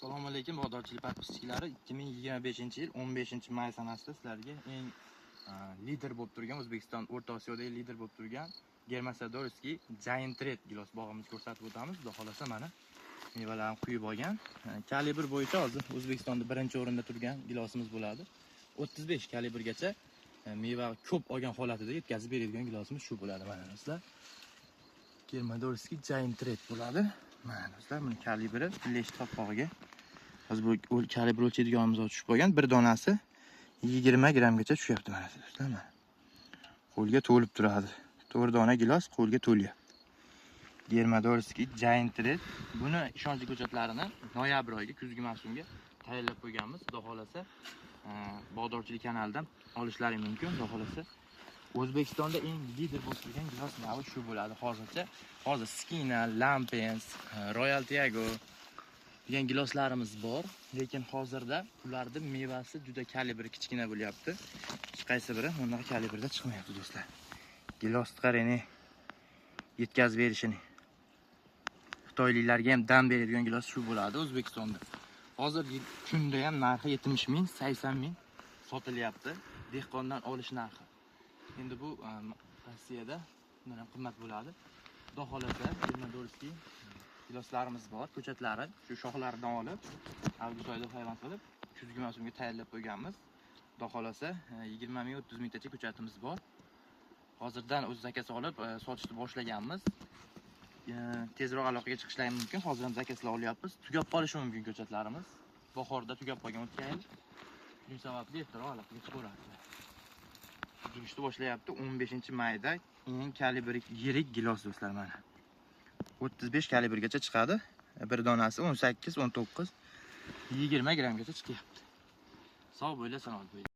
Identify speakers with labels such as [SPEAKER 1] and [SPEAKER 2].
[SPEAKER 1] Assalomu alaykum bozorchilik podpischilari. 2025-yil 15-may sanasida sizlarga eng lider bo'lib turgan, O'zbekiston O'rta Osiyodagi lider bo'lib turgan Germasadorskiy Giant Red gilos bog'imizni ko'rsatib o'tamiz. Xudo xolasa mana mevalarni quyib olgan. Kalibr bo'yicha hozir O'zbekistonda birinchi o'rinda turgan gilosimiz bo'ladi. 35 kalibrgacha meva ko'p olgan holatida yetkazib beradigan gilosimiz shu bo'ladi mana do'stlar. Germasadorskiy Giant Red bo'ladi. Mana do'stlar, buni kalibri lesh qopqog'iga hozir bu kalibr o'lchaydiganimiz tushib qolgan. Bir donasi 20 grammgacha tushyapti mana do'stlar. Mana qo'lga to'lib turadi. 4 dona gilos qo'lga to'lyapti. Germasadorskiy Giant Red. Buni ishonchli ko'chatlarini noyabr oyiga, kuzgi mavsumga tayyorlab qo'yganmiz. Xudo xolasa bog'dorchilik kanalidan olishlaring mumkin. Xudo xolasa O'zbekistonda eng lider bo'lib turgan gilos navi shu bo'ladi hozircha. Hozir Skina, Lampens, Royal Tiago degan giloslarimiz bor, lekin hozirda ularning mevasi juda kalibri kichkina bo'lyapti. Hech qaysi biri bunaqa kalibrda chiqmayapti do'stlar. Gilos qarang, yetkazib berishini. Xitoyliklarga ham dam beradigan gilos shu bo'ladi O'zbekistonda. Hozirgi kunda ham narxi 70 ming, 80 ming sotilyapti. Dehqondan olish narxi. Endi bu Rossiyada bundan ham qimmat bo'ladi. Xudo xolasa Germasadorskiy giloslarimiz bor, ko'chatlari shu shoxlaridan olib, avgust oyida hayvon qilib, kuzgi mavsumga tayyorlab qo'yganmiz. Xudo xolasa 20 ming 30 mingtacha ko'chatimiz bor. Hozirdan o'z zakasi olib sotishni boshlaganmiz. Tezroq aloqaga chiqishlari mumkin. Hozir ham zakaslar olyapmiz. Tugab qolishi mumkin ko'chatlarimiz. Bahorda tugab qolgan o'tgan yil. Shuning sababli ertaroq aloqaga chiqaveradi. Turishni boshlayapti 15-mayda eng kalibri yirik gilos do'stlar mana. 35 kalibrgacha chiqadi. Bir donasi 18, 19, 20 grammgacha chiqyapti. Sog' bo'la, salomat bo'ling.